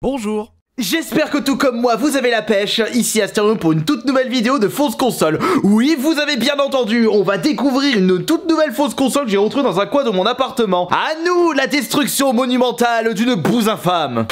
Bonjour. J'espère que tout comme moi vous avez la pêche, ici Asterion pour une toute nouvelle vidéo de fausse console. Oui, vous avez bien entendu, on va découvrir une toute nouvelle fausse console que j'ai retrouvée dans un coin de mon appartement. À nous, la destruction monumentale d'une bouse infâme.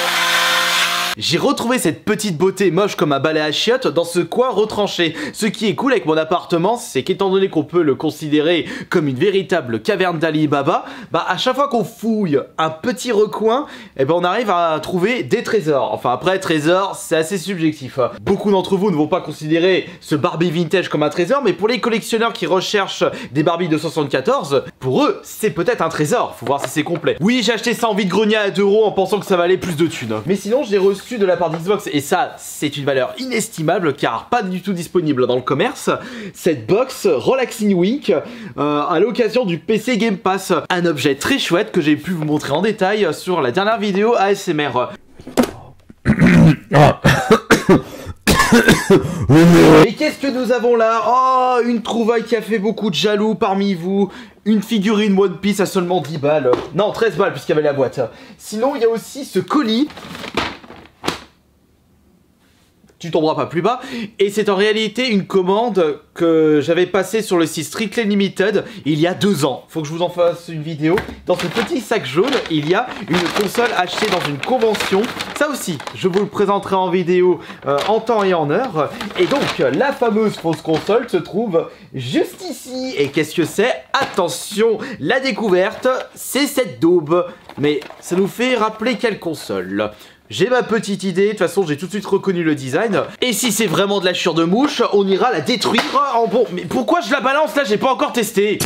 J'ai retrouvé cette petite beauté moche comme un balai à chiottes dans ce coin retranché. Ce qui est cool avec mon appartement, c'est qu'étant donné qu'on peut le considérer comme une véritable caverne d'Ali Baba, bah à chaque fois qu'on fouille un petit recoin, eh ben on arrive à trouver des trésors. Enfin après, trésor, c'est assez subjectif. Beaucoup d'entre vous ne vont pas considérer ce Barbie vintage comme un trésor, mais pour les collectionneurs qui recherchent des Barbie de 74, pour eux, c'est peut-être un trésor. Faut voir si c'est complet. Oui, j'ai acheté ça en vide-grenier à 2 € en pensant que ça valait plus de thunes. Mais sinon, j'ai reçu de la part d'Xbox, et ça c'est une valeur inestimable car pas du tout disponible dans le commerce, cette box Relaxing Week à l'occasion du PC Game Pass. Un objet très chouette que j'ai pu vous montrer en détail sur la dernière vidéo ASMR. Et qu'est-ce que nous avons là? Oh, une trouvaille qui a fait beaucoup de jaloux parmi vous. Une figurine One Piece à seulement 10 balles. Non, 13 balles puisqu'il y avait la boîte. Sinon, il y a aussi ce colis. Tu tomberas pas plus bas. Et c'est en réalité une commande que j'avais passée sur le site Strictly Limited il y a 2 ans. Faut que je vous en fasse une vidéo. Dans ce petit sac jaune, il y a une console achetée dans une convention. Ça aussi, je vous le présenterai en vidéo en temps et en heure. Et donc, la fameuse fausse console se trouve juste ici. Et qu'est-ce que c'est? Attention, la découverte, c'est cette daube. Mais ça nous fait rappeler quelle console? J'ai ma petite idée, de toute façon j'ai tout de suite reconnu le design. Et si c'est vraiment de la chure de mouche, on ira la détruire en bon... Mais pourquoi je la balance là? J'ai pas encore testé.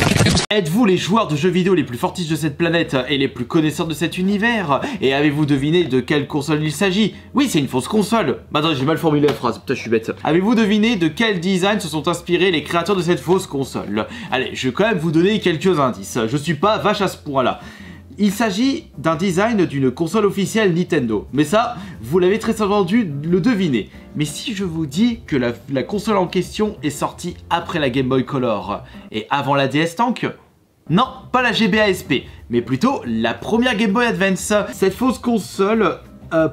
Êtes-vous les joueurs de jeux vidéo les plus fortiches de cette planète et les plus connaisseurs de cet univers? Et avez-vous deviné de quelle console il s'agit? Oui, c'est une fausse console. Bah attends, j'ai mal formulé la phrase, putain je suis bête. Avez-vous deviné de quel design se sont inspirés les créateurs de cette fausse console? Allez, je vais quand même vous donner quelques indices. Je suis pas vache à ce point là. Il s'agit d'un design d'une console officielle Nintendo. Mais ça, vous l'avez très certainement dû le deviner. Mais si je vous dis que la console en question est sortie après la Game Boy Color et avant la DS Tank? Non, pas la GBA-SP, mais plutôt la première Game Boy Advance. Cette fausse console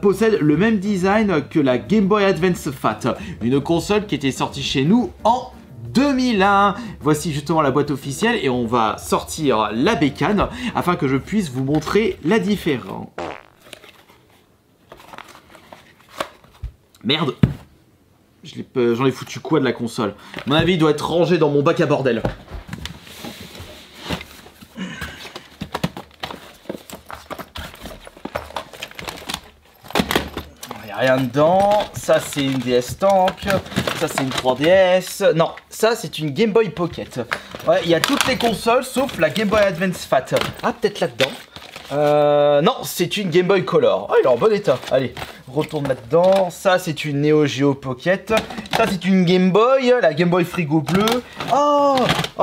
possède le même design que la Game Boy Advance Fat, une console qui était sortie chez nous en 2001. Voici justement la boîte officielle et on va sortir la bécane afin que je puisse vous montrer la différence. Merde, j'en ai foutu quoi de la console? À mon avis, il doit être rangé dans mon bac à bordel. Il n'y a rien dedans. Ça, c'est une DS Tank. Ça c'est une 3DS, non, ça c'est une Game Boy Pocket. Ouais, il y a toutes les consoles sauf la Game Boy Advance Fat. Ah, peut-être là-dedans. Non, c'est une Game Boy Color. Ah, il est en bon état. Allez, retourne là-dedans. Ça c'est une Neo Geo Pocket. Ça c'est une Game Boy, la Game Boy Frigo Bleu. Oh,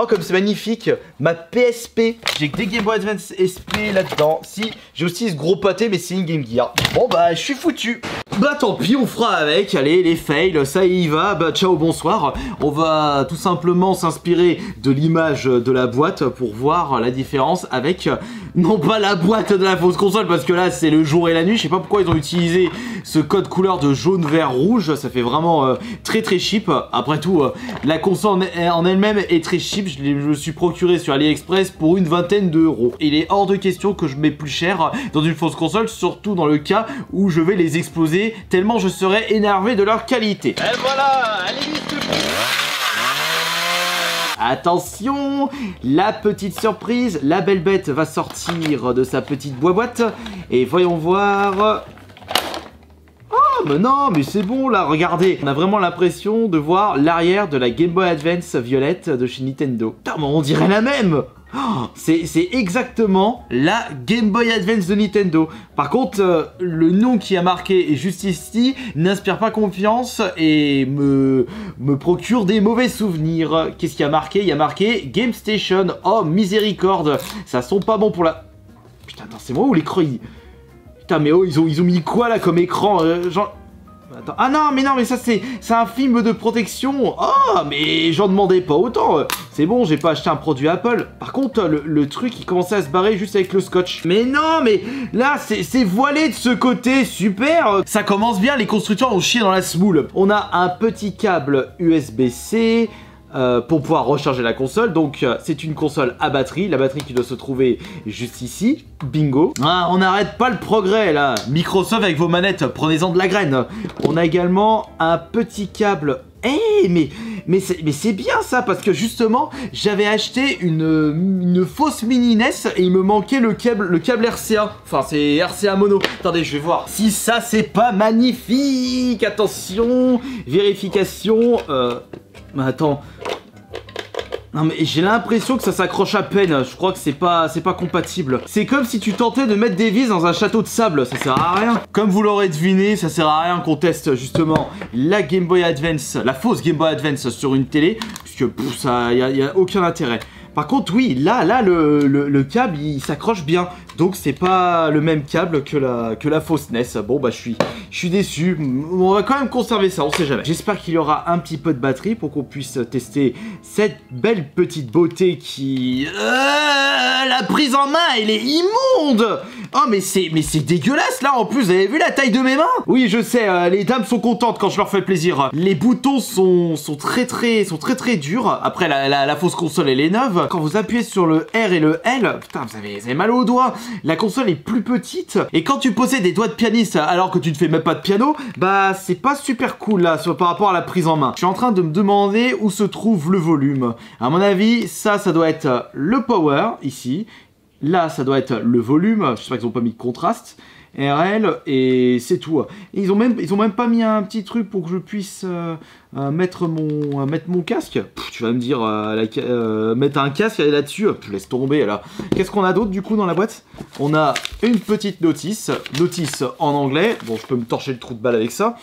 comme c'est magnifique. Ma PSP. J'ai que des Game Boy Advance SP là-dedans. Si, j'ai aussi ce gros pâté, mais c'est une Game Gear. Bon bah, je suis foutu. Bah tant pis, on fera avec, allez, les fails, ça y va, bah ciao, bonsoir. On va tout simplement s'inspirer de l'image de la boîte pour voir la différence avec, non pas la boîte de la fausse console, parce que là c'est le jour et la nuit, je sais pas pourquoi ils ont utilisé ce code couleur de jaune, vert, rouge, ça fait vraiment très très cheap. Après tout, la console en elle-même est très cheap, je me suis procuré sur AliExpress pour une 20aine d'euros. Il est hors de question que je mets plus cher dans une fausse console, surtout dans le cas où je vais les exploser tellement je serais énervé de leur qualité. Et voilà, allez vite. Attention, la petite surprise, la belle bête va sortir de sa petite boîte et voyons voir. Oh mais non, mais c'est bon là, regardez. On a vraiment l'impression de voir l'arrière de la Game Boy Advance violette de chez Nintendo. Putain, mais on dirait la même. Oh, c'est exactement la Game Boy Advance de Nintendo. Par contre, le nom qui a marqué juste ici n'inspire pas confiance et me procure des mauvais souvenirs. Qu'est-ce qu'il y a marqué? Il y a marqué Game Station. Oh, miséricorde. Ça sent pas bon pour la... Putain, c'est moi ou l'écran? Putain, mais oh, ils ont mis quoi là comme écran? Genre... Attends. Ah non, mais ça c'est un film de protection. Ah, mais j'en demandais pas autant. C'est bon, j'ai pas acheté un produit Apple. Par contre, le truc, il commençait à se barrer juste avec le scotch. Mais non, mais là, c'est voilé de ce côté. Super. Ça commence bien, les constructeurs ont chié dans la semoule. On a un petit câble USB-C. Pour pouvoir recharger la console, donc c'est une console à batterie, la batterie qui doit se trouver juste ici, bingo. Ah, on n'arrête pas le progrès là, Microsoft avec vos manettes, prenez-en de la graine. On a également un petit câble, mais c'est bien ça, parce que justement, j'avais acheté une fausse mini NES et il me manquait le câble RCA, enfin c'est RCA mono. Attendez, je vais voir si ça c'est pas magnifique, attention, vérification, attends. Non mais j'ai l'impression que ça s'accroche à peine, je crois que c'est pas compatible. C'est comme si tu tentais de mettre des vis dans un château de sable, ça sert à rien. Comme vous l'aurez deviné, ça sert à rien qu'on teste justement la Game Boy Advance, la fausse Game Boy Advance sur une télé, puisque ça y a aucun intérêt. Par contre, oui, là, le câble, il s'accroche bien. Donc, c'est pas le même câble que la fausse NES. Bon, bah, je suis déçu. On va quand même conserver ça, on sait jamais. J'espère qu'il y aura un petit peu de batterie pour qu'on puisse tester cette belle petite beauté qui... la prise en main, elle est immonde. Oh, mais c'est dégueulasse, là. En plus, vous avez vu la taille de mes mains? Oui, je sais, les dames sont contentes quand je leur fais plaisir. Les boutons sont très durs. Après, la fausse console, elle est neuve. Quand vous appuyez sur le R et le L, putain, vous avez mal aux doigts. La console est plus petite. Et quand tu possèdes des doigts de pianiste alors que tu ne fais même pas de piano, bah c'est pas super cool là par rapport à la prise en main. Je suis en train de me demander où se trouve le volume. À mon avis, ça doit être le power ici. Là, ça doit être le volume. J'espère qu'ils n'ont pas mis de contraste. RL et c'est tout. Et ils ont même pas mis un petit truc pour que je puisse mettre mon casque. Tu vas me dire mettre un casque là-dessus. Laisse tomber là. Qu'est-ce qu'on a d'autre du coup dans la boîte? On a une petite notice en anglais. Bon, je peux me torcher le trou de balle avec ça.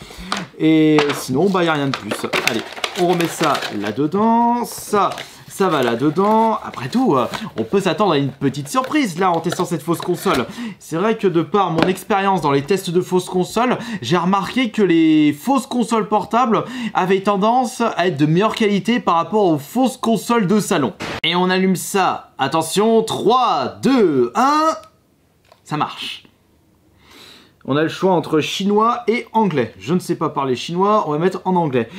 Et sinon, bah y a rien de plus. Allez, on remet ça là-dedans. Ça va là-dedans. Après tout, on peut s'attendre à une petite surprise là en testant cette fausse console. C'est vrai que de par mon expérience dans les tests de fausses consoles, j'ai remarqué que les fausses consoles portables avaient tendance à être de meilleure qualité par rapport aux fausses consoles de salon. Et on allume ça. Attention, 3, 2, 1. Ça marche. On a le choix entre chinois et anglais. Je ne sais pas parler chinois, on va mettre en anglais.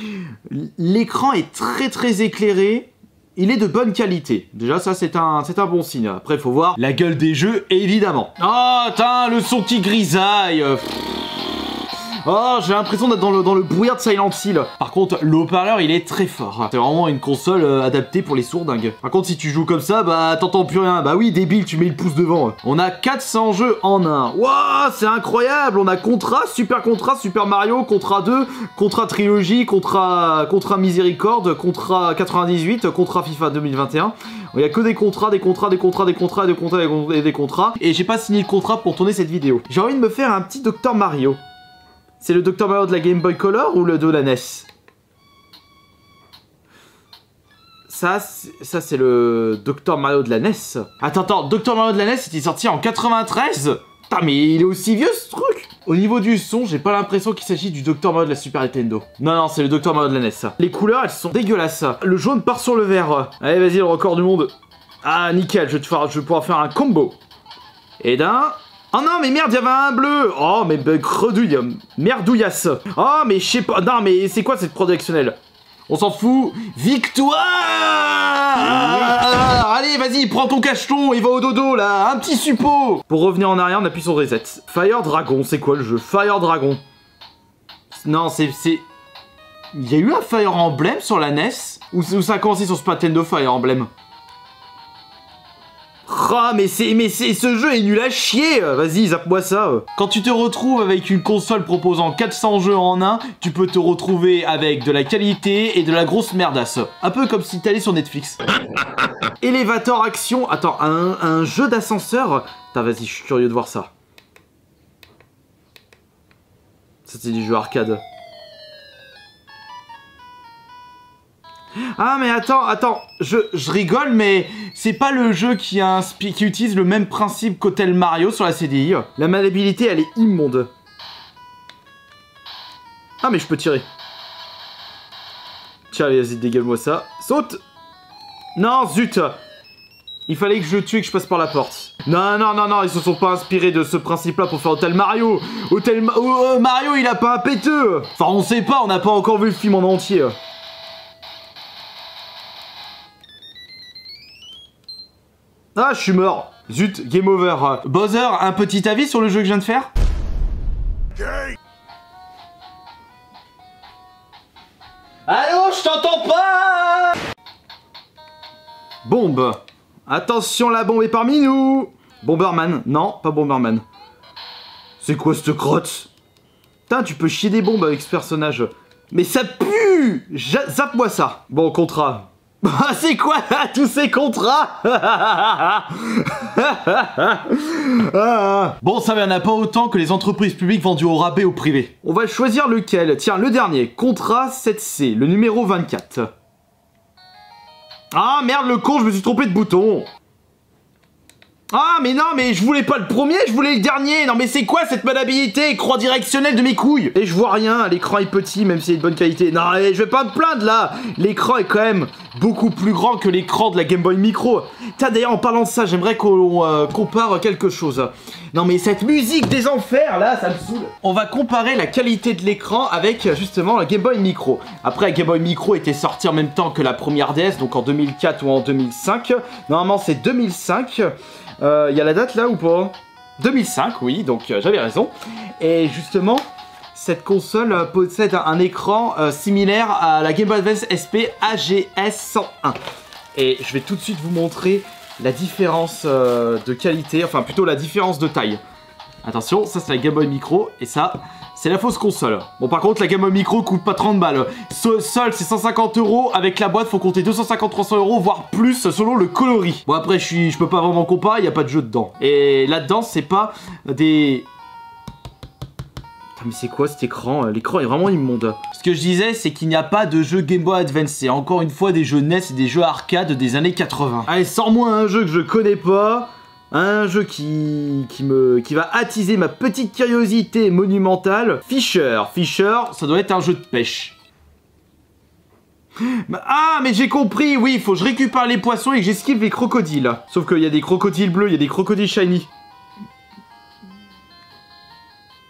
L'écran est très éclairé. Il est de bonne qualité. Déjà, ça, c'est un bon signe. Après, il faut voir la gueule des jeux, évidemment. Oh, putain, le son qui grisaille. Oh, j'ai l'impression d'être dans le brouillard de Silent Hill. Par contre, le haut-parleur, il est très fort. C'est vraiment une console adaptée pour les sourdingues. Par contre, si tu joues comme ça, bah, t'entends plus rien. Bah oui, débile, tu mets le pouce devant. On a 400 jeux en un. Waouh, c'est incroyable. On a Contra, Super Mario, Contra 2, Contra Trilogy, Contra Miséricorde, Contra 98, Contra FIFA 2021. Il n'y a que des contrats. Et j'ai pas signé le contrat pour tourner cette vidéo. J'ai envie de me faire un petit Dr Mario. C'est le Dr Mario de la Game Boy Color ou le de la NES? Ça c'est le Dr Mario de la NES. Attends, Dr Mario de la NES était sorti en 93? Putain, mais il est aussi vieux ce truc! Au niveau du son, j'ai pas l'impression qu'il s'agit du Dr Mario de la Super Nintendo. Non, c'est le Dr Mario de la NES. Les couleurs, elles sont dégueulasses. Le jaune part sur le vert. Allez, vas-y, le record du monde. Ah, nickel, je vais pouvoir faire un combo. Et d'un... Oh non, mais merde, il y avait un bleu. Oh, mais credouille. Merdouillasse. Oh, mais je sais pas. Non, mais c'est quoi cette productionnelle? On s'en fout. Victoire. Allez, vas-y, prends ton cacheton et va au dodo, là. Un petit suppôt. Pour revenir en arrière, on appuie sur Reset. Fire Dragon, c'est quoi le jeu? Fire Dragon. Non, c'est... Il y a eu un Fire Emblem sur la NES? Ou ça a commencé sur Super Nintendo, Fire Emblem? Ah, mais ce jeu est nul à chier. Vas-y, zappe-moi ça. Quand tu te retrouves avec une console proposant 400 jeux en un, tu peux te retrouver avec de la qualité et de la grosse merdasse. Un peu comme si t'allais sur Netflix. Elevator Action. Attends, un jeu d'ascenseur. Putain, vas-y, je suis curieux de voir ça. Ça, c'est du jeu arcade. Ah mais attends, je rigole mais c'est pas le jeu qui utilise le même principe qu'Hotel Mario sur la CDI. La maniabilité elle est immonde. Ah mais je peux tirer. Tiens, allez, vas-y, dégage-moi ça. Saute. Non, zut. Il fallait que je tue et que je passe par la porte. Non, non, non, non, ils se sont pas inspirés de ce principe-là pour faire Hôtel Mario. Mario, il a pas un péteux. Enfin, on sait pas, on n'a pas encore vu le film en entier. Ah, je suis mort. Zut, game over. Bowser, un petit avis sur le jeu que je viens de faire? Allô, je t'entends pas. Bombe. Attention, la bombe est parmi nous. Bomberman. Non, pas Bomberman. C'est quoi cette crotte? Putain, tu peux chier des bombes avec ce personnage. Mais ça pue. Zappe-moi ça. Bon, contrat. C'est quoi tous ces contrats? Bon, ça n'y en a pas autant que les entreprises publiques vendues au rabais au privé. On va choisir lequel. Tiens, le dernier. Contrat 7C, le numéro 24. Ah merde, le con, je me suis trompé de bouton. Ah mais non, mais je voulais pas le premier, je voulais le dernier. Non mais c'est quoi cette malhabilité, écran directionnel de mes couilles? Et je vois rien, l'écran est petit même s'il est de bonne qualité. Non mais je vais pas me plaindre là. L'écran est quand même beaucoup plus grand que l'écran de la Game Boy Micro. Tiens, d'ailleurs en parlant de ça, j'aimerais qu'on compare quelque chose. Non mais cette musique des enfers là, ça me saoule. On va comparer la qualité de l'écran avec justement la Game Boy Micro. Après, la Game Boy Micro était sortie en même temps que la première DS, donc en 2004 ou en 2005. Normalement c'est 2005. Y a la date là ou pas? 2005, oui, donc j'avais raison. Et justement, cette console possède un écran similaire à la Game Boy Advance SP AGS101. Et je vais tout de suite vous montrer la différence de qualité, enfin plutôt la différence de taille. Attention, ça c'est la Game Boy Micro et ça c'est la fausse console. Bon, par contre la Game Boy Micro coûte pas 30 balles. Seul c'est 150 €, avec la boîte faut compter 250-300 €, voire plus selon le coloris. Bon après je peux pas vraiment comparer, il y a pas de jeu dedans. Et là-dedans c'est pas des... Mais c'est quoi cet écran? L'écran est vraiment immonde. Ce que je disais, c'est qu'il n'y a pas de jeu Game Boy Advance. C'est encore une fois des jeux NES et des jeux arcade des années 80. Allez, sors-moi un jeu que je connais pas. Un jeu qui va attiser ma petite curiosité monumentale. Fisher. Fisher, ça doit être un jeu de pêche. Ah, mais j'ai compris, oui, il faut que je récupère les poissons et que j'esquive les crocodiles. Sauf qu'il y a des crocodiles bleus, il y a des crocodiles shiny.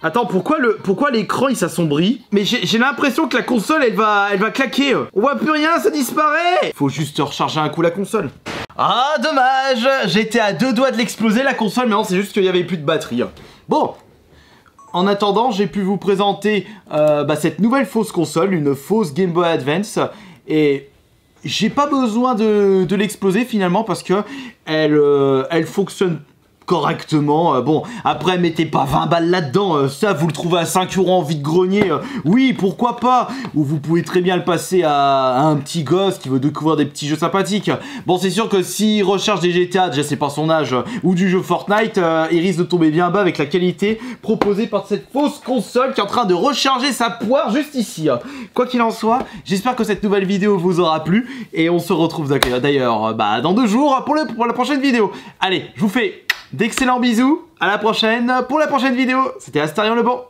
Attends, pourquoi l'écran il s'assombrit? Mais j'ai l'impression que la console elle va claquer. On voit plus rien, ça disparaît. Faut juste recharger un coup la console. Ah dommage, j'étais à deux doigts de l'exploser la console, mais non c'est juste qu'il y avait plus de batterie. Bon, en attendant j'ai pu vous présenter cette nouvelle fausse console, une fausse Game Boy Advance. Et j'ai pas besoin de l'exploser finalement parce que elle fonctionne correctement. Bon, après mettez pas 20 balles là-dedans, ça vous le trouvez à 5 € en vide-grenier, oui pourquoi pas, ou vous pouvez très bien le passer à un petit gosse qui veut découvrir des petits jeux sympathiques. Bon c'est sûr que s'il recherche des GTA, déjà c'est pas son âge, ou du jeu Fortnite, il risque de tomber bien bas avec la qualité proposée par cette fausse console qui est en train de recharger sa poire juste ici. Quoi qu'il en soit, j'espère que cette nouvelle vidéo vous aura plu, et on se retrouve d'ailleurs dans 2 jours pour la prochaine vidéo. Allez, je vous fais d'excellents bisous, à la prochaine pour la prochaine vidéo. C'était Astarion le Bon.